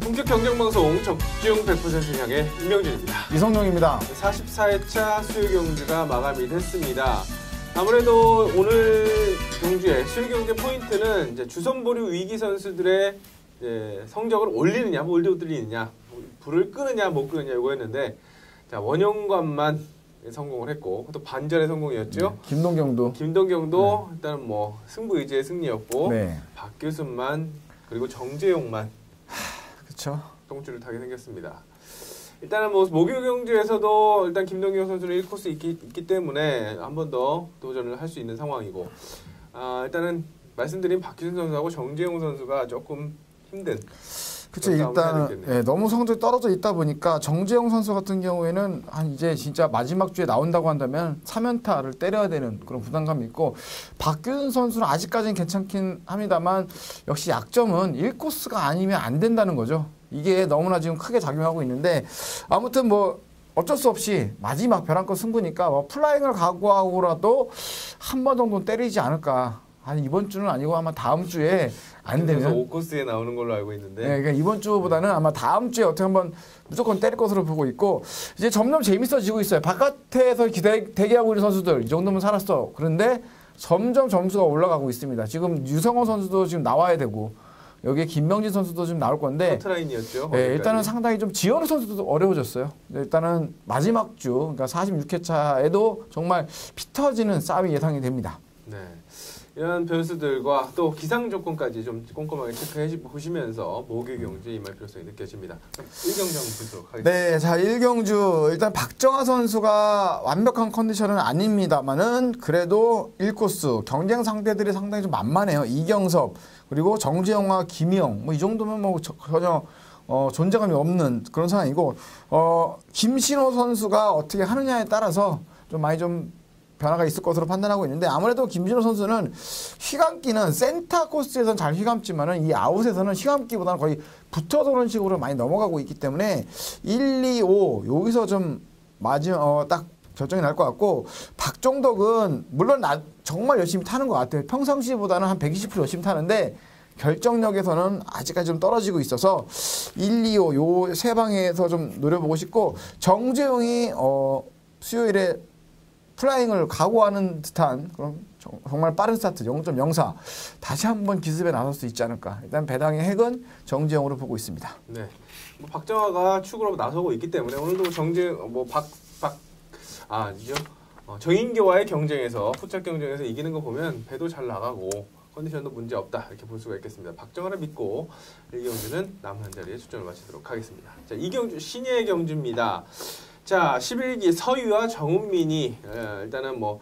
본격 경쟁방송 적중 100% 향해 임명진입니다. 이성용입니다. 44회차 수요경주가 마감이 됐습니다. 아무래도 오늘 경주의 수요경주 포인트는 이제 주선보류 위기 선수들의 성적을 올리느냐, 못 올리느냐, 불을 끄느냐, 못 끄느냐 이거였는데, 자, 원영관만 성공을 했고, 또 반전의 성공이었죠. 김동경도 일단은 뭐 승부 의지의 승리였고, 박규순만 그리고 정재용만 그렇죠. 똥줄을 타게 생겼습니다. 일단은 뭐 목요 경주에서도 일단 김동경 선수는 1코스 있기 때문에 한 번 더 도전을 할 수 있는 상황이고, 일단은 말씀드린 박규순 선수하고 정재용 선수가 조금 힘든. 그렇죠. 일단 너무 성적이 떨어져 있다 보니까 정재용 선수 같은 경우에는 이제 진짜 마지막 주에 나온다고 한다면 3연타를 때려야 되는 그런 부담감이 있고, 박규순 선수는 아직까지는 괜찮긴 합니다만 역시 약점은 1코스가 아니면 안 된다는 거죠. 이게 너무나 지금 크게 작용하고 있는데, 아무튼 뭐 어쩔 수 없이 마지막 벼랑끝 승부니까 뭐 플라잉을 각오하고라도 한 번 정도 때리지 않을까. 이번 주는 아니고 아마 다음 주에 안 되면 5코스에 나오는 걸로 알고 있는데, 그러니까 이번 주보다는 아마 다음 주에 어떻게 한번 무조건 때릴 것으로 보고 있고, 이제 점점 재밌어지고 있어요. 바깥에서 대기하고 있는 선수들 이 정도면 살았어. 그런데 점점 점수가 올라가고 있습니다. 지금 유성호 선수도 지금 나와야 되고, 여기에 김명진 선수도 지금 나올 건데, 커트라인이었죠. 일단은 상당히 좀 지현우 선수도 어려워졌어요. 일단은 마지막 주, 그러니까 46회차에도 정말 피 터지는 싸움이 예상이 됩니다. 네. 이런 변수들과 또 기상 조건까지 좀 꼼꼼하게 체크해 보시면서 목요 경주에 임할 필요성이 느껴집니다. 1경주 한번 보도록 하겠습니다. 네, 자 1경주 일단 박정하 선수가 완벽한 컨디션은 아닙니다만은 그래도 1코스 경쟁 상대들이 상당히 좀 만만해요. 이경섭 그리고 정재영과 김희영 뭐 이 정도면 뭐 전혀 존재감이 없는 그런 상황이고, 김신호 선수가 어떻게 하느냐에 따라서 좀 많이 좀 변화가 있을 것으로 판단하고 있는데, 아무래도 김진호 선수는 휘감기는 센터 코스에서는 잘 휘감지만은 이 아웃에서는 휘감기보다는 거의 붙어 도는 식으로 많이 넘어가고 있기 때문에 1, 2, 5 여기서 좀 딱 결정이 날 것 같고, 박종덕은 물론 정말 열심히 타는 것 같아요. 평상시보다는 한 120% 열심히 타는데 결정력에서는 아직까지 좀 떨어지고 있어서 1, 2, 5 요 세 방에서 좀 노려보고 싶고, 정재용이 수요일에 플라잉을 각오하는 듯한 그런 정말 빠른 스타트 0.04 다시 한번 기습에 나설 수 있지 않을까. 일단 배당의 핵은 정재영으로 보고 있습니다. 네, 뭐 박정하가 축으로 나서고 있기 때문에 오늘도 정인교와의 경쟁에서 푸짝 경쟁에서 이기는 거 보면 배도 잘 나가고 컨디션도 문제 없다 이렇게 볼 수가 있겠습니다. 박정하를 믿고 1경주는 남은 한 자리에 출전을 마치도록 하겠습니다. 자, 2경주 신예의 경주입니다. 자, 11기 서유와 정은민이 일단은 뭐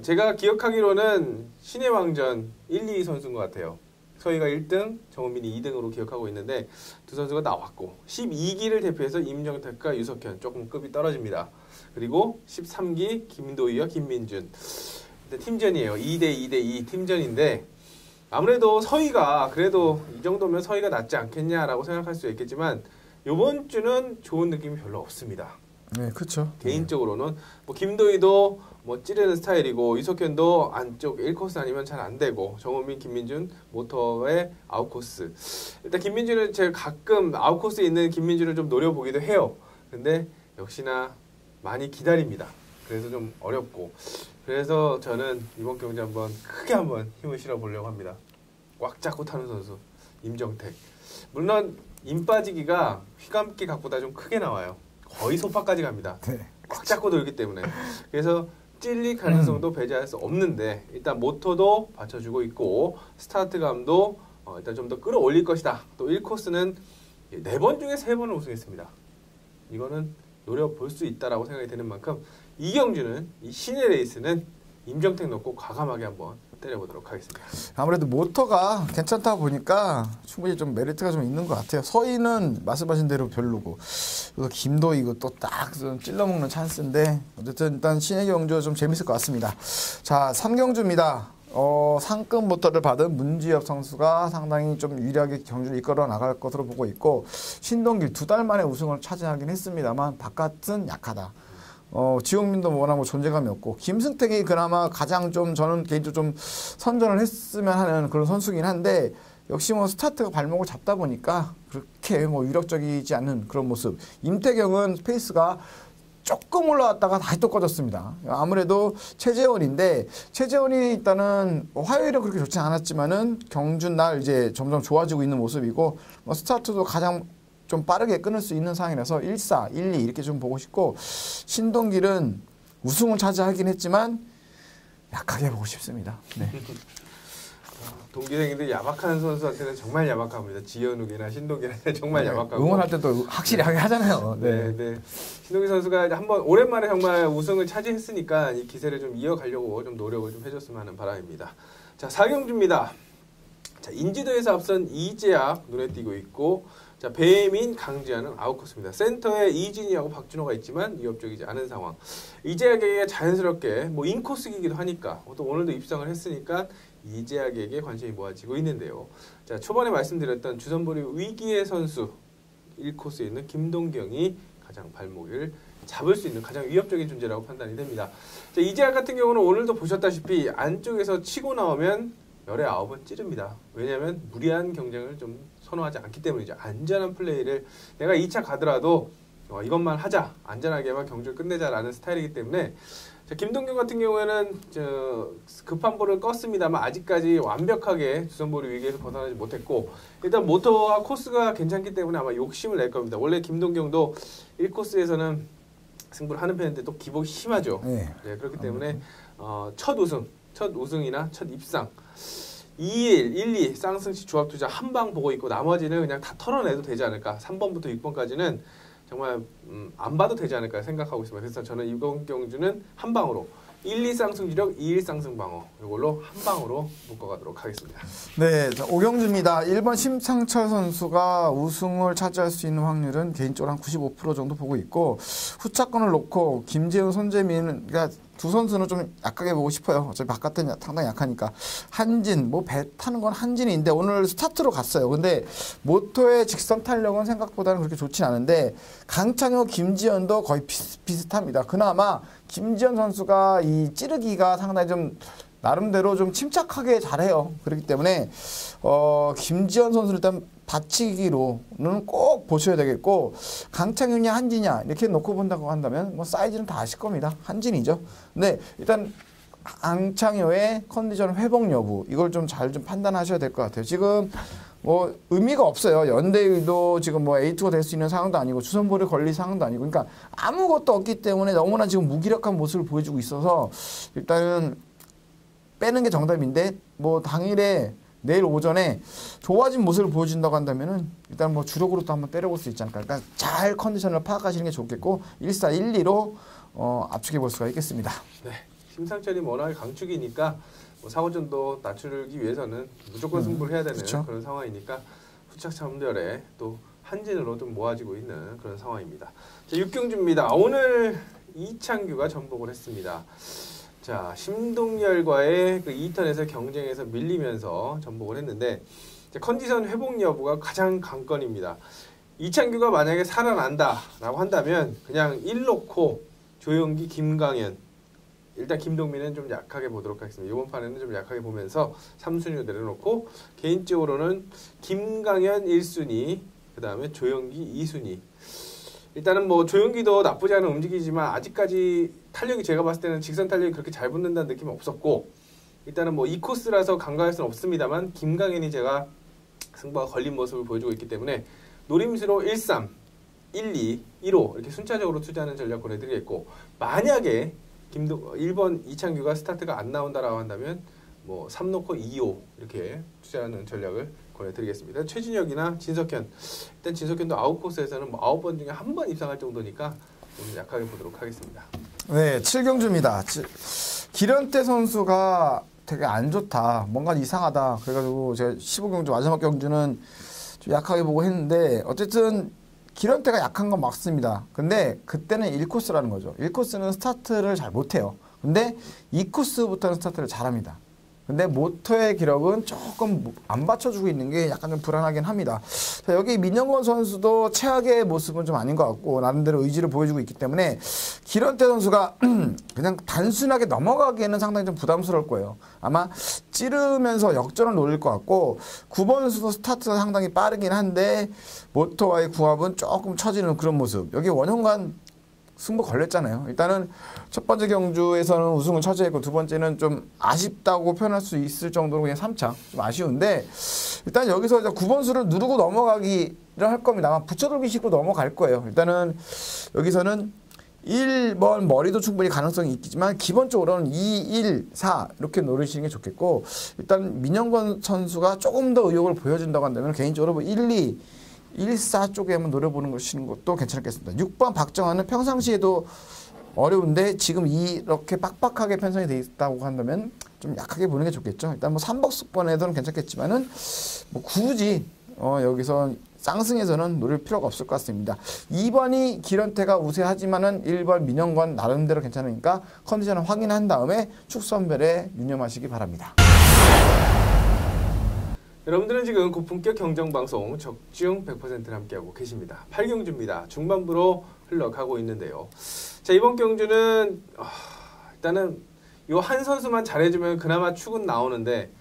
제가 기억하기로는 신의 왕전 1, 2 선수인 것 같아요. 서유가 1등, 정은민이 2등으로 기억하고 있는데 두 선수가 나왔고, 12기를 대표해서 임정택과 유석현 조금 급이 떨어집니다. 그리고 13기 김도희와 김민준 팀전이에요. 2대2 팀전인데, 아무래도 서희가 그래도 이 정도면 서희가 낫지 않겠냐라고 생각할 수 있겠지만 이번 주는 좋은 느낌이 별로 없습니다. 네, 그렇죠. 개인적으로는 뭐 김도희도 뭐 찌르는 스타일이고, 유석현도 안쪽 1코스 아니면 잘 안 되고, 정은민, 김민준 모터의 아웃코스. 일단 김민준은 제가 가끔 아웃코스에 있는 김민준을 좀 노려보기도 해요. 근데 역시나 많이 기다립니다. 그래서 좀 어렵고, 그래서 저는 이번 경기 크게 한번 힘을 실어보려고 합니다. 꽉 잡고 타는 선수 임정택. 물론 힘 빠지기가 휘감기 각보다 좀 크게 나와요. 거의 소파까지 갑니다. 네. 꽉 잡고 돌기 때문에. 그래서 찔릴 가능성도 배제할 수 없는데, 일단 모터도 받쳐주고 있고 스타트감도 일단 좀 더 끌어올릴 것이다. 또 1코스는 4번 중에 3번을 우승했습니다. 이거는 노려볼 수 있다라고 생각이 되는 만큼 이 경주는, 이 신의 레이스는 임정택 넣고 과감하게 한번 때려보도록 하겠습니다. 아무래도 모터가 괜찮다 보니까 충분히 좀 메리트가 좀 있는 것 같아요. 서희는 말씀하신 대로 별로고, 김도희 이거 또 딱 찔러먹는 찬스인데, 어쨌든 일단 신의 경주 좀 재밌을 것 같습니다. 자, 3경주입니다. 상급 모터를 받은 문지엽 선수가 상당히 좀 유리하게 경주를 이끌어 나갈 것으로 보고 있고, 신동길 2달 만에 우승을 차지하긴 했습니다만 바깥은 약하다. 지용민도 워낙 뭐 존재감이 없고, 김승택이 그나마 가장 좀 저는 개인적으로 좀 선전을 했으면 하는 그런 선수긴 한데, 역시 뭐 스타트가 발목을 잡다 보니까 그렇게 뭐 위력적이지 않은 그런 모습. 임태경은 페이스가 조금 올라왔다가 다시 또 꺼졌습니다. 아무래도 최재원인데 최재원이 일단은 화요일은 그렇게 좋지 않았지만은 경준 날 이제 점점 좋아지고 있는 모습이고 뭐 스타트도 가장 좀 빠르게 끊을 수 있는 상황이라서 1-4, 1-2 이렇게 좀 보고 싶고 신동길은 우승은 차지하긴 했지만 약하게 보고 싶습니다. 네. 동기생인데 야박한 선수한테는 정말 야박합니다. 지현욱이나 신동기한테 정말 네, 야박하고 응원할 때도 확실히 하게 하잖아요. 네, 네. 신동기 선수가 한번 오랜만에 정말 우승을 차지했으니까 이 기세를 좀 이어가려고 좀 노력을 좀 해줬으면 하는 바람입니다. 자, 4경주입니다. 자, 인지도에서 앞선 이재학 눈에 띄고 있고, 자, 배민, 강지아는 아웃코스입니다. 센터에 이진이하고 박준호가 있지만 위협적이지 않은 상황. 이재학에게 자연스럽게 뭐 인코스기기도 하니까 또 오늘도 입성을 했으니까 이재학에게 관심이 모아지고 있는데요. 자, 초반에 말씀드렸던 주선보리 위기의 선수 1코스에 있는 김동경이 가장 발목을 잡을 수 있는 가장 위협적인 존재라고 판단이 됩니다. 자, 이재학 같은 경우는 오늘도 보셨다시피 안쪽에서 치고 나오면 열의 9은 찌릅니다. 왜냐하면 무리한 경쟁을 좀 선호하지 않기 때문이죠. 안전한 플레이를 내가 2차 가더라도 이것만 하자, 안전하게만 경주를 끝내자라는 스타일이기 때문에 자, 김동경 같은 경우에는 급한 볼을 껐습니다만 아직까지 완벽하게 주선보리 위기에서 벗어나지 못했고 일단 모터와 코스가 괜찮기 때문에 아마 욕심을 낼 겁니다. 원래 김동경도 1코스에서는 승부를 하는 편인데 또 기복이 심하죠. 네, 그렇기 때문에 첫 우승이나 첫 입상 2일, 1, 2 쌍승시 조합 투자 한 방 보고 있고 나머지는 그냥 다 털어내도 되지 않을까. 3번부터 6번까지는 정말 안 봐도 되지 않을까 생각하고 있습니다. 그래서 저는 이번 경주는 한 방으로 1, 2 쌍승지력, 2, 1 쌍승 방어 이걸로 한 방으로 묶어가도록 하겠습니다. 네, 자, 오경주입니다. 1번 심상철 선수가 우승을 차지할 수 있는 확률은 개인적으로 한 95% 정도 보고 있고 후차권을 놓고 김재훈, 손재민 그러니까 두 선수는 좀 약하게 보고 싶어요. 어차피 바깥은 상당히 약하니까. 한진, 뭐 배 타는 건 한진인데 오늘 스타트로 갔어요. 근데 모토의 직선 탄력은 생각보다는 그렇게 좋진 않은데 강창호, 김지현도 거의 비슷합니다. 그나마 김지현 선수가 이 찌르기가 상당히 좀 나름대로 좀 침착하게 잘해요. 그렇기 때문에 김지현 선수를 일단 받치기로는 꼭 보셔야 되겠고 강창윤이냐 한진이냐 이렇게 놓고 본다고 한다면 뭐 사이즈는 다 아실 겁니다. 한진이죠. 근데 일단 강창효의 컨디션 회복 여부 이걸 좀 잘 좀 판단하셔야 될 것 같아요. 지금 뭐 의미가 없어요. 연대일도 지금 뭐 A2가 될 수 있는 상황도 아니고 주선보를 걸릴 상황도 아니고 그러니까 아무것도 없기 때문에 너무나 지금 무기력한 모습을 보여주고 있어서 일단은 빼는 게 정답인데 뭐 당일에 내일 오전에 좋아진 모습을 보여준다고 한다면은 일단 뭐 주력으로 또 한번 때려볼 수 있지 않을까. 그러니까 잘 컨디션을 파악하시는 게 좋겠고 1-4, 1-2로 압축해 볼 수가 있겠습니다. 네, 심상철이 워낙 강축이니까 뭐 사고전도 낮추기 위해서는 무조건 승부를 해야 되는 그렇죠. 그런 상황이니까 후착 참별에 또 한진으로 좀 모아지고 있는 그런 상황입니다. 자, 6경주입니다. 오늘 이창규가 전복을 했습니다. 자, 심동열과의 그 2턴에서 경쟁에서 밀리면서 전복을 했는데 컨디션 회복 여부가 가장 관건입니다. 이창규가 만약에 살아난다라고 한다면 그냥 1 놓고 조영기, 김강현 일단 김동민은 좀 약하게 보도록 하겠습니다. 이번 판에는 좀 약하게 보면서 3순위로 내려놓고 개인적으로는 김강현 1순위 그 다음에 조영기 2순위 일단은 뭐 조영기도 나쁘지 않은 움직이지만 아직까지 탄력이 제가 봤을 때는 직선 탄력이 그렇게 잘 붙는다는 느낌은 없었고 일단은 뭐 이 코스라서 간과할 수는 없습니다만 김강현이 제가 승부가 걸린 모습을 보여주고 있기 때문에 노림수로 1-3, 1-2, 1-5 이렇게 순차적으로 투자하는 전략 보내드리겠고 만약에 1번 이창규가 스타트가 안 나온다라고 한다면 뭐 3 놓고 2-5 이렇게 투자하는 전략을 권해드리겠습니다. 최진혁이나 진석현 일단 진석현도 아웃코스에서는 뭐 9번 중에 1번 입상할 정도니까 좀 약하게 보도록 하겠습니다. 네, 7경주입니다. 기련태 선수가 되게 안 좋다. 뭔가 이상하다. 그래가지고 제가 15경주 마지막 경주는 좀 약하게 보고 했는데 어쨌든 기련태가 약한 건 맞습니다. 근데 그때는 1코스라는 거죠. 1코스는 스타트를 잘 못해요. 근데 2코스부터는 스타트를 잘합니다. 근데 모터의 기록은 조금 안 받쳐주고 있는 게 약간 좀 불안하긴 합니다. 자, 여기 민영건 선수도 최악의 모습은 좀 아닌 것 같고 나름대로 의지를 보여주고 있기 때문에 기런태 선수가 그냥 단순하게 넘어가기에는 상당히 좀 부담스러울 거예요. 아마 찌르면서 역전을 노릴 것 같고 9번 선수도 스타트가 상당히 빠르긴 한데 모터와의 궁합은 조금 처지는 그런 모습. 여기 원형관 승부 걸렸잖아요. 일단은 첫 번째 경주에서는 우승을 차지했고 두 번째는 좀 아쉽다고 표현할 수 있을 정도로 그냥 3차 좀 아쉬운데 일단 여기서 이제 9번 수를 누르고 넘어가기를 할 겁니다. 아마 붙여돌기식으로 넘어갈 거예요. 일단은 여기서는 1번 머리도 충분히 가능성이 있겠지만 기본적으로는 2, 1, 4 이렇게 노리시는 게 좋겠고 일단 민영건 선수가 조금 더 의욕을 보여준다고 한다면 개인적으로 뭐 1, 2 1, 4 쪽에 한번 노려보는 것도 괜찮겠습니다. 6번 박정환은 평상시에도 어려운데 지금 이렇게 빡빡하게 편성이 돼 있다고 한다면 좀 약하게 보는 게 좋겠죠. 일단 뭐 3번에서는 괜찮겠지만은 뭐 굳이 여기서 쌍승에서는 노릴 필요가 없을 것 같습니다. 2번이 기런태가 우세하지만은 1번 민영건 나름대로 괜찮으니까 컨디션을 확인한 다음에 축선별에 유념하시기 바랍니다. 여러분들은 지금 고품격 경정방송 적중 100%를 함께하고 계십니다. 8경주입니다. 중반부로 흘러가고 있는데요. 자, 이번 경주는 일단은 요 한 선수만 잘해주면 그나마 축은 나오는데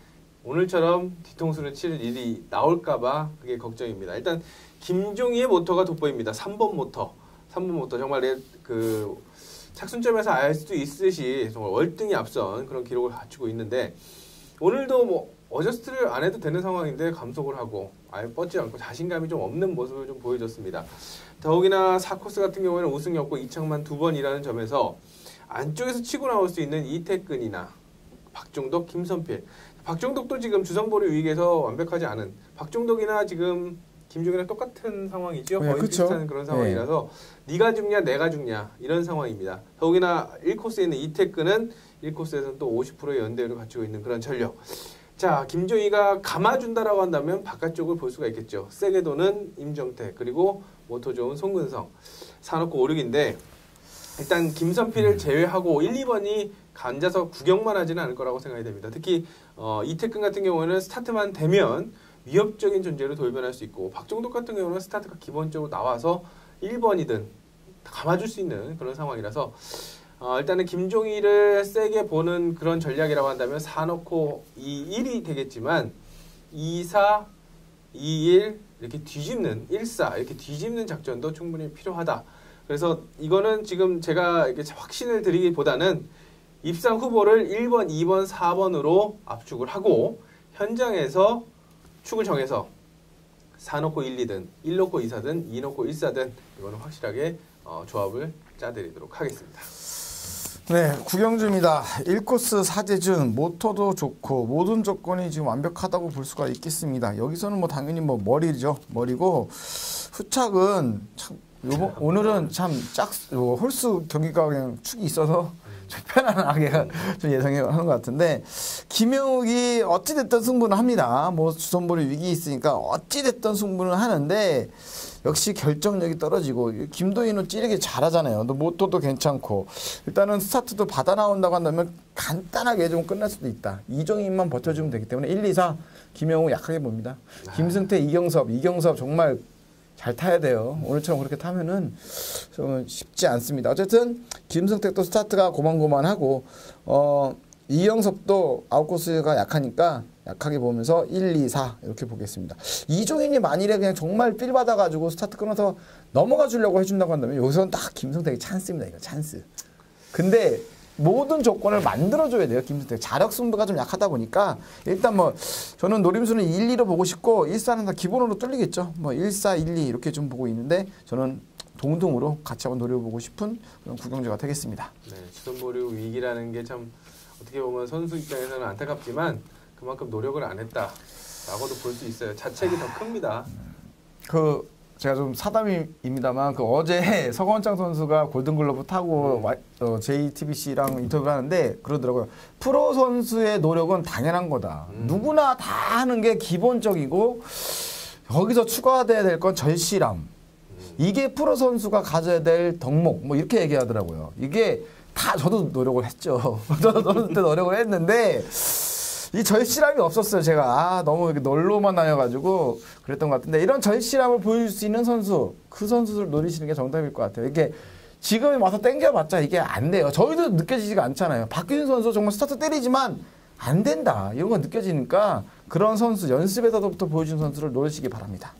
오늘처럼 뒤통수를 칠 일이 나올까봐 그게 걱정입니다. 일단 김종희의 모터가 돋보입니다. 3번 모터. 3번 모터 정말 그 착순점에서 알 수 있듯이 정말 월등히 앞선 그런 기록을 갖추고 있는데 오늘도 뭐 어저스트를 안 해도 되는 상황인데 감속을 하고 아예 뻗지 않고 자신감이 좀 없는 모습을 좀 보여줬습니다. 더욱이나 4코스 같은 경우에는 우승이 없고 이착만 2번이라는 점에서 안쪽에서 치고 나올 수 있는 이태근이나 박종덕, 김선필. 박종덕도 지금 주성보리 위기에서 완벽하지 않은 박종덕이나 지금 김종희랑 똑같은 상황이죠. 네, 거의 그쵸? 비슷한 그런 상황이라서 네가 죽냐 내가 죽냐 이런 상황입니다. 더욱이나 1코스에 있는 이태근은 1코스에서는 또 50%의 연대율을 갖추고 있는 그런 전력. 자, 김종희가 감아준다라고 한다면 바깥쪽을 볼 수가 있겠죠. 세게 도는 임정택 그리고 모토 좋은 송근성 사놓고 5,6인데 일단 김선필을 제외하고 1, 2번이 앉아서 구경만 하지는 않을 거라고 생각이 됩니다. 특히 이태근 같은 경우에는 스타트만 되면 위협적인 존재로 돌변할 수 있고 박종덕 같은 경우는 스타트가 기본적으로 나와서 1번이든 감아줄 수 있는 그런 상황이라서 일단은 김종희를 세게 보는 그런 전략이라고 한다면 4 넣고 2, 1이 되겠지만 2, 4, 2, 1 이렇게 뒤집는 1, 4 이렇게 뒤집는 작전도 충분히 필요하다. 그래서 이거는 지금 제가 이렇게 확신을 드리기보다는 입상 후보를 1번, 2번, 4번으로 압축을 하고 현장에서 축을 정해서 4 넣고 1, 2든 1 넣고 2, 4든 2 넣고 1, 4든 이거는 확실하게 조합을 짜드리도록 하겠습니다. 네, 구경주입니다. 1코스 사제준 모터도 좋고 모든 조건이 지금 완벽하다고 볼 수가 있겠습니다. 여기서는 뭐 당연히 뭐 머리죠. 머리고 후착은 참 오늘은 참 홀수 경기가 그냥 축이 있어서 좀 편안하게 좀 예상하는 것 같은데 김영욱이 어찌됐든 승부는 합니다. 뭐 주선보리 위기 있으니까 어찌됐든 승부는 하는데 역시 결정력이 떨어지고 김도인은 찌르기 잘하잖아요. 또 모토도 괜찮고 일단은 스타트도 받아 나온다고 한다면 간단하게 좀 끝날 수도 있다. 이종인만 버텨주면 되기 때문에 1, 2, 4 김영욱 약하게 봅니다. 김승태, 이경섭 정말 잘 타야 돼요. 오늘처럼 그렇게 타면은 좀 쉽지 않습니다. 어쨌든 김승택도 스타트가 고만고만하고 이영섭도 아웃코스가 약하니까 약하게 보면서 1, 2, 4 이렇게 보겠습니다. 이종인이 만일에 그냥 정말 필 받아가지고 스타트 끊어서 넘어가 주려고 해준다고 한다면 여기서는 딱 김승택이 찬스입니다. 이거 찬스. 근데 모든 조건을 만들어줘야 돼요. 김승택. 자력 승부가 좀 약하다 보니까 일단 뭐 저는 노림수는 1, 2로 보고 싶고 1, 4는 다 기본으로 뚫리겠죠. 뭐 1, 4, 1, 2 이렇게 좀 보고 있는데 저는 동등으로 같이 한번 노려보고 싶은 그런 구경주가 되겠습니다. 네, 주선보리 위기라는 게 참 어떻게 보면 선수 입장에서는 안타깝지만 그만큼 노력을 안 했다라고도 볼 수 있어요. 자책이 더 큽니다. 제가 좀 사담입니다만 어제 서건창 선수가 골든글러브 타고 JTBC랑 인터뷰를 하는데 그러더라고요. 프로 선수의 노력은 당연한 거다. 누구나 다 하는 게 기본적이고 여기서 추가돼야 될 건 절실함. 이게 프로 선수가 가져야 될 덕목. 뭐 이렇게 얘기하더라고요. 이게 다 저도 노력을 했죠. 저도 그때 노력을 했는데 이 절실함이 없었어요. 제가 너무 이렇게 널로만 다녀가지고 그랬던 것 같은데 이런 절실함을 보여줄 수 있는 선수 그 선수를 노리시는 게 정답일 것 같아요. 이게 지금 와서 땡겨봤자 이게 안 돼요. 저희도 느껴지지가 않잖아요. 박규진 선수 정말 스타트 때리지만 안 된다 이런 거 느껴지니까 그런 선수 연습에서부터 보여준 선수를 노리시기 바랍니다.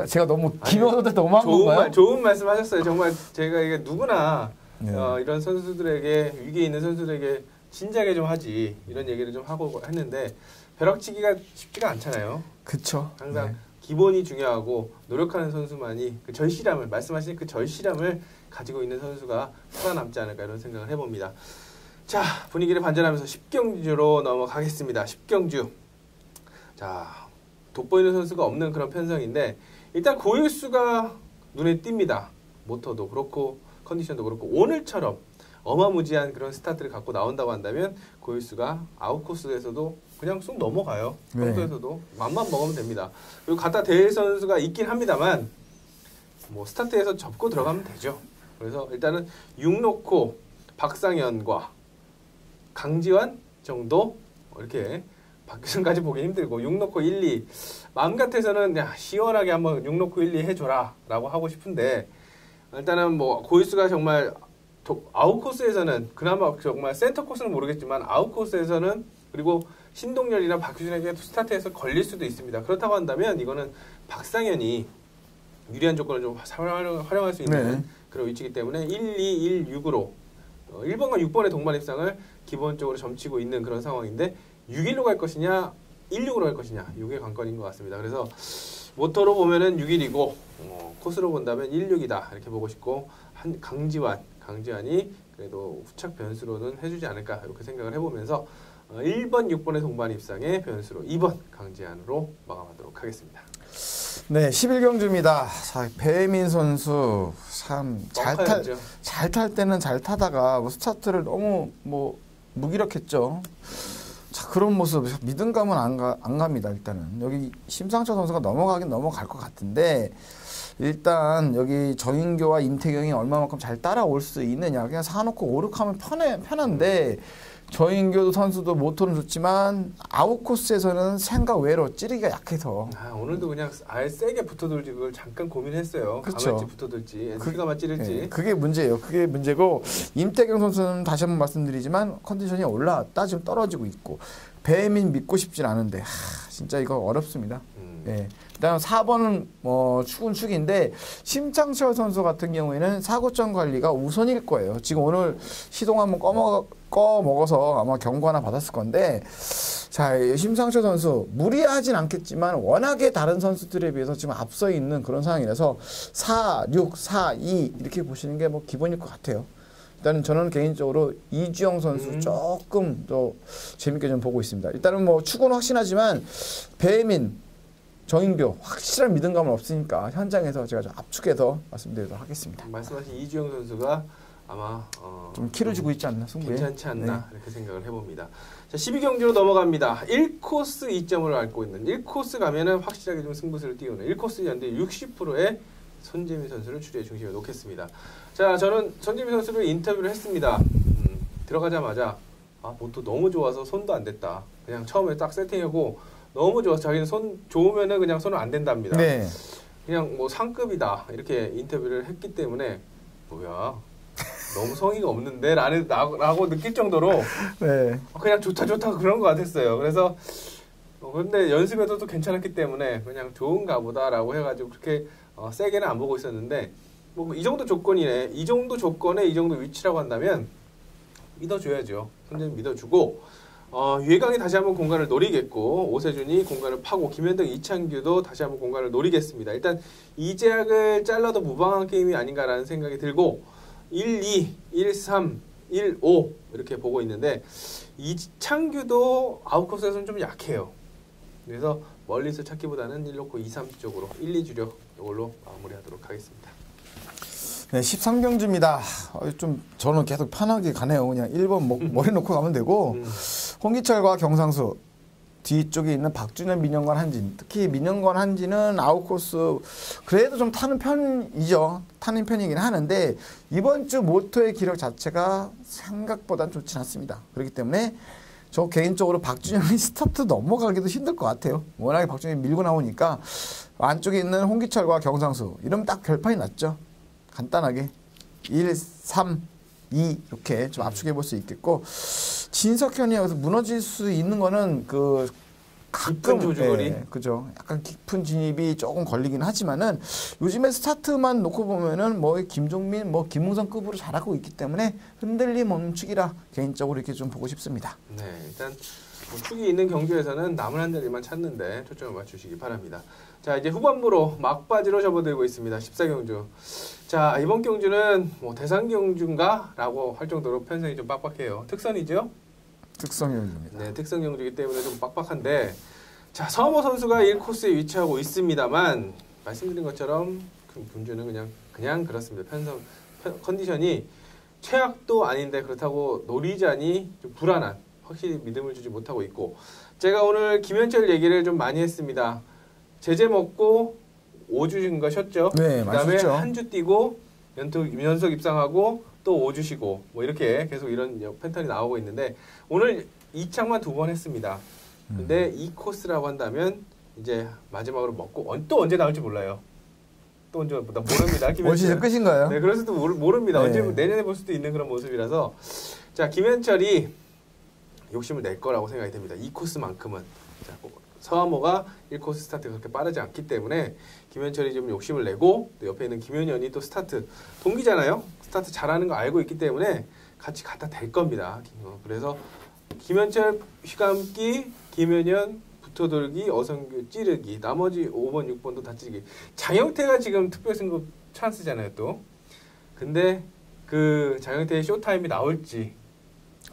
제가 너무 김영호한테 너무한 건가요? 좋은 말씀하셨어요. 정말 제가 이게 누구나 이런 선수들에게 위기에 있는 선수들에게 진작에 좀 하지 이런 얘기를 좀 하고 했는데 벼락치기가 쉽지가 않잖아요. 그렇죠. 항상 기본이 중요하고 노력하는 선수만이 그 절실함을 말씀하신 그 절실함을 가지고 있는 선수가 살아남지 않을까 이런 생각을 해봅니다. 자, 분위기를 반전하면서 10경주로 넘어가겠습니다. 10경주. 자, 돋보이는 선수가 없는 그런 편성인데 일단 고일수가 눈에 띕니다. 모터도 그렇고 컨디션도 그렇고 오늘처럼 어마무지한 그런 스타트를 갖고 나온다고 한다면 고일수가 아웃코스에서도 그냥 쑥 넘어가요. 평소에서도 맘만 먹으면 됩니다. 그리고 갖다 대일 선수가 있긴 합니다만 뭐 스타트에서 접고 들어가면 되죠. 그래서 일단은 6놓고 박상현과 강지환 정도 이렇게 박규선까지 보기 힘들고 6놓고 1, 2 마음 같아서는 야 시원하게 한번 6놓고 1, 2 해줘라 라고 하고 싶은데 일단은 뭐 고일수가 정말 아웃코스에서는 그나마 정말 센터 코스는 모르겠지만 아웃코스에서는 그리고 신동열이나 박규진에게 스타트에서 걸릴 수도 있습니다. 그렇다고 한다면 이거는 박상현이 유리한 조건을 좀 활용할 수 있는 그런 위치이기 때문에 1, 2, 1, 6으로 1번과 6번의 동반 입상을 기본적으로 점치고 있는 그런 상황인데 6일로 갈 것이냐 16으로 갈 것이냐 이게 관건인 것 같습니다. 그래서 모터로 보면은 6일이고 코스로 본다면 16이다 이렇게 보고 싶고 강지환이 그래도 후착 변수로는 해주지 않을까 이렇게 생각을 해보면서 1번, 6번의 동반 입상의 변수로 2번 강지환으로 마감하도록 하겠습니다. 네, 11경주입니다. 배민 선수 참 잘 탈 때는 잘 타다가 뭐 스타트를 너무 무기력했죠. 자, 그런 모습 믿음감은 안 갑니다. 일단은 여기 심상철 선수가 넘어가긴 넘어갈 것 같은데 일단 여기 정인교와 임태경이 얼마만큼 잘 따라올 수 있느냐. 그냥 사놓고 오륙하면 편한데 정인교 선수도 모토는 좋지만 아웃코스에서는 생각 외로 찌르기가 약해서 오늘도 그냥 아예 세게 붙어들지 그걸 잠깐 고민했어요. 그렇죠. 가만히 붙어들지 NC가만 찌를지. 그게 문제예요. 그게 문제고 임태경 선수는 다시 한번 말씀드리지만 컨디션이 올라왔다 지금 떨어지고 있고 배민 믿고 싶진 않은데 진짜 이거 어렵습니다. 네. 그다음 4번은 축은 축인데 심창철 선수 같은 경우에는 사고점 관리가 우선일 거예요. 지금 오늘 시동 한번 꺼먹어서 아마 경고 하나 받았을 건데 자, 심창철 선수 무리하진 않겠지만 워낙에 다른 선수들에 비해서 지금 앞서 있는 그런 상황이라서 4, 6, 4, 2 이렇게 보시는 게 뭐 기본일 것 같아요. 일단은 저는 개인적으로 이주영 선수 조금 더 재밌게 좀 보고 있습니다. 일단은 뭐 축구는 확신하지만 배민 정인교 확실한 믿음감은 없으니까 현장에서 제가 좀 압축해서 말씀드리도록 하겠습니다. 말씀하신 이주영 선수가 아마 좀 키를 주고 있지 않나 승부에 괜찮지 않나 이렇게 생각을 해봅니다. 자, 12경주로 넘어갑니다. 1코스 2점을 앓고 있는 1코스 가면은 확실하게 좀 승부수를 띄우는 1코스 연대 60%의 손재민 선수를 추리의 중심에 놓겠습니다. 자, 저는 손재민 선수를 인터뷰를 했습니다. 들어가자마자 모토 너무 좋아서 손도 안 댔다. 그냥 처음에 딱 세팅하고 너무 좋아서 자기는 손 좋으면은 그냥 손은 안 된답니다. 네. 그냥 뭐 상급이다 이렇게 인터뷰를 했기 때문에 뭐야 너무 성의가 없는데 라고 느낄 정도로 그냥 좋다 그런 것 같았어요. 그래서 근데 연습에도 또 괜찮았기 때문에 그냥 좋은가 보다라고 해가지고 그렇게 세게는 안 보고 있었는데 뭐 이 정도 조건이네 이 정도 조건에 이 정도 위치라고 한다면 믿어줘야죠. 손재민 믿어주고 유해강이 다시 한번 공간을 노리겠고 오세준이 공간을 파고 김현덕, 이창규도 다시 한번 공간을 노리겠습니다. 일단 이재학을 잘라도 무방한 게임이 아닌가라는 생각이 들고 1, 2, 1, 3, 1, 5 이렇게 보고 있는데 이창규도 아웃코스에서는 좀 약해요. 그래서 멀리서 찾기보다는 1놓고 2, 3 쪽으로 1, 2 주력 이걸로 마무리하도록 하겠습니다. 네, 13경주입니다. 좀 저는 계속 편하게 가네요. 그냥 1번 머리 놓고 가면 되고 홍기철과 경상수 뒤쪽에 있는 박준현, 민영건, 한진 특히 민영건, 한진은 아웃코스 그래도 좀 타는 편이죠. 타는 편이긴 하는데 이번 주 모토의 기록 자체가 생각보단 좋지 않습니다. 그렇기 때문에 저 개인적으로 박준영이 스타트 넘어가기도 힘들 것 같아요. 워낙에 박준영이 밀고 나오니까 안쪽에 있는 홍기철과 경상수 이러면 딱 결판이 났죠. 간단하게 1, 3, 2 이렇게 좀 압축해 볼 수 있겠고 진석현이 여기서 무너질 수 있는 거는 그 가끔 조주거리 그죠. 약간 깊은 진입이 조금 걸리긴 하지만은 요즘에 스타트만 놓고 보면은 뭐 김종민, 뭐 김웅성급으로 잘하고 있기 때문에 흔들림 멈추기라 개인적으로 이렇게 좀 보고 싶습니다. 네, 일단 뭐 축이 있는 경주에서는 남은 한 자리만 찾는데 초점을 맞추시기 바랍니다. 자, 이제 후반부로 막바지로 접어들고 있습니다. 14경주. 자, 이번 경주는 뭐 대상 경주인가? 라고 할 정도로 편성이 좀 빡빡해요. 특선이죠? 특성 경주입니다. 네, 특선 경주이기 때문에 좀 빡빡한데 자, 서머 선수가 1코스에 위치하고 있습니다만 말씀드린 것처럼 경주는 그냥 그렇습니다. 컨디션이 최악도 아닌데 그렇다고 노리자니 좀 불안한 확실히 믿음을 주지 못하고 있고 제가 오늘 김현철 얘기를 좀 많이 했습니다. 제재 먹고 5주인 거 쉬었죠. 네, 그다음에 맞죠. 한 주 뛰고 연속 입상하고 또 5주 쉬고 뭐 이렇게 계속 이런 패턴이 나오고 있는데 오늘 2창만 2번 했습니다. 근데 이 코스라고 한다면 이제 마지막으로 먹고 또 언제 나올지 몰라요. 또 언제 모릅니다. 올 시즌 끝인가요? 네, 그럴 수도 모릅니다. 네. 언제 내년에 볼 수도 있는 그런 모습이라서 자, 김현철이 욕심을 낼 거라고 생각이 됩니다. 이 코스만큼은 자, 서하모가 1코스 스타트가 그렇게 빠르지 않기 때문에 김현철이 좀 욕심을 내고 또 옆에 있는 김현현이 또 스타트 동기잖아요. 스타트 잘하는 거 알고 있기 때문에 같이 갖다 댈 겁니다. 그래서 김현철 휘감기, 김현현 붙어돌기, 어성규 찌르기, 나머지 5번, 6번도 다 찌르기. 장영태가 지금 특별승급 찬스잖아요, 또. 근데 그 장영태의 쇼타임이 나올지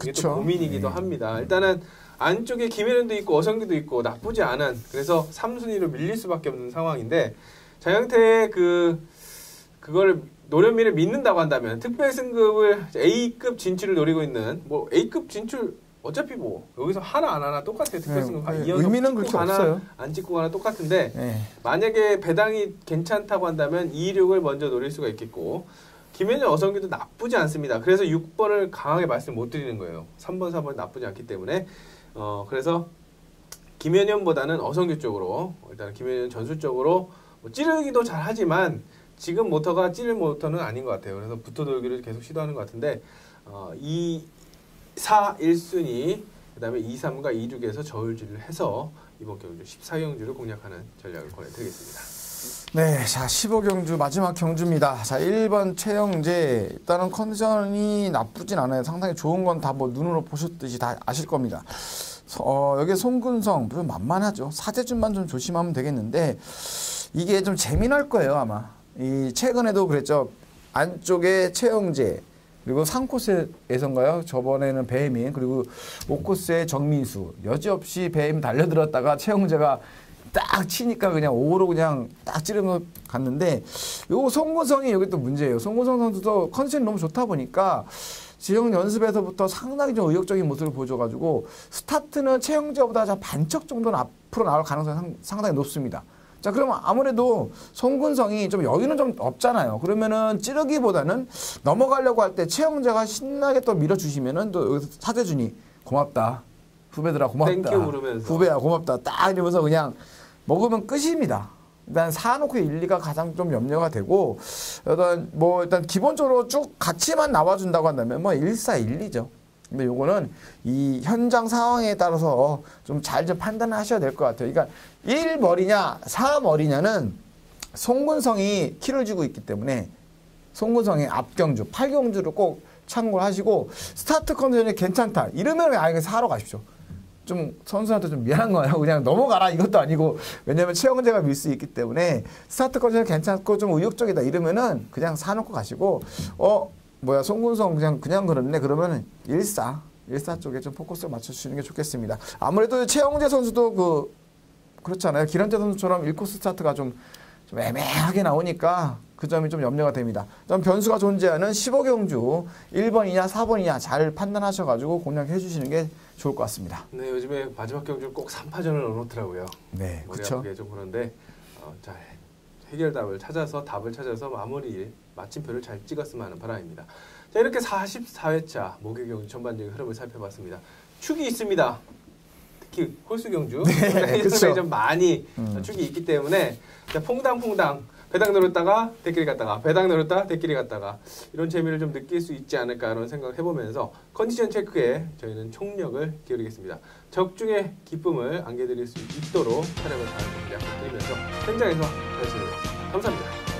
이게 또 고민이기도 합니다. 일단은 안쪽에 김현현도 있고 어성규도 있고 나쁘지 않은 그래서 3순위로 밀릴 수밖에 없는 상황인데 장영태의 그걸 노련미를 믿는다고 한다면 특별승급을 A급 진출을 노리고 있는 뭐 A급 진출 어차피 뭐 여기서 하나 안 하나 똑같아요. 특별승급 의미는 그렇게 없어요. 안 찍고 가나 똑같은데 네. 만약에 배당이 괜찮다고 한다면 2, 6을 먼저 노릴 수가 있겠고 김현현, 어성규도 나쁘지 않습니다. 그래서 6번을 강하게 말씀 못 드리는 거예요. 3번, 4번 나쁘지 않기 때문에 그래서 김현현보다는 어성규 쪽으로 일단 김현현 전술 쪽으로 뭐 찌르기도 잘하지만 지금 모터가 찌를 모터는 아닌 것 같아요. 그래서 붙어돌기를 계속 시도하는 것 같은데 2, 4, 1순위 그 다음에 2, 3과 2, 6에서 저울질을 해서 이번 경주 14경주를 공략하는 전략을 권해드리겠습니다. 네, 자 15경주 마지막 경주입니다. 자 1번 최영재 일단은 컨디션이 나쁘진 않아요. 상당히 좋은 건 다 뭐 눈으로 보셨듯이 다 아실 겁니다. 여기 송근성 좀 만만하죠. 사제준만 좀 조심하면 되겠는데 이게 좀 재미날 거예요 아마. 이 최근에도 그랬죠. 안쪽에 최영재 그리고 3코스에선가요? 저번에는 배혜민 그리고 5코스에 정민수 여지없이 배혜민 달려들었다가 최영재가 딱 치니까 그냥 5로 그냥 딱 찌르면서 갔는데 요 송구성이 여기 또 문제예요. 송구성 선수도 컨디션이 너무 좋다 보니까 지역 연습에서부터 상당히 좀 의욕적인 모습을 보여줘가지고 스타트는 최영재보다 반척 정도는 앞으로 나올 가능성이 상당히 높습니다. 자, 그러면 아무래도 송근성이 좀 여유는 좀 없잖아요. 그러면은 찌르기보다는 넘어가려고 할 때 최영재가 신나게 또 밀어주시면은 또 여기서 사대준이 고맙다. 후배들아 고맙다. 땡큐 부르면서. 후배야 고맙다. 딱 이러면서 그냥 먹으면 끝입니다. 일단 사놓고 1, 2가 가장 좀 염려가 되고 일단 기본적으로 쭉 같이만 나와준다고 한다면 뭐 1, 4, 1, 2죠. 근데 요거는 이 현장 상황에 따라서 좀 잘 좀 판단을 하셔야 될 것 같아요. 그러니까 1머리냐 4머리냐는 송근성이 키를 쥐고 있기 때문에 송근성의 앞경주 8경주를 꼭 참고하시고 스타트 컨디션이 괜찮다 이러면 아예 4로 가십시오. 좀 선수한테 좀 미안한 거예요. 그냥 넘어가라 이것도 아니고 왜냐면 최영재가 밀 수 있기 때문에 스타트 컨디션 괜찮고 좀 의욕적이다 이러면은 그냥 사놓고 가시고 송근성 그냥 그렇네 그러면은 1사 쪽에 좀 포커스를 맞춰주시는 게 좋겠습니다. 아무래도 최영재 선수도 그렇잖아요. 기란재 선수처럼 1코스 스타트가 좀 애매하게 나오니까 그 점이 좀 염려가 됩니다. 좀 변수가 존재하는 15경주 1번이냐 4번이냐 잘 판단하셔가지고 공략해 주시는 게 좋을 것 같습니다. 네, 요즘에 마지막 경주를 꼭 3파전을 넣어놓더라고요. 네, 그렇죠. 좀 그런데 잘 해결답을 찾아서 답을 찾아서 마침표를 잘 찍었으면 하는 바람입니다. 자, 이렇게 44회차 목요일 경주 전반적인 흐름을 살펴봤습니다. 축이 있습니다. 특히 홀수 경주 네, 상당히 좀 많이 축이 있기 때문에 퐁당퐁당 배당 노렸다가 대끼리 갔다가 배당 노렸다 대끼리 갔다가 이런 재미를 좀 느낄 수 있지 않을까 이런 생각을 해보면서 컨디션 체크에 저희는 총력을 기울이겠습니다. 적중의 기쁨을 안겨드릴 수 있도록 촬영을 잘 약속드리면서 현장에서 뵙겠습니다. 감사합니다.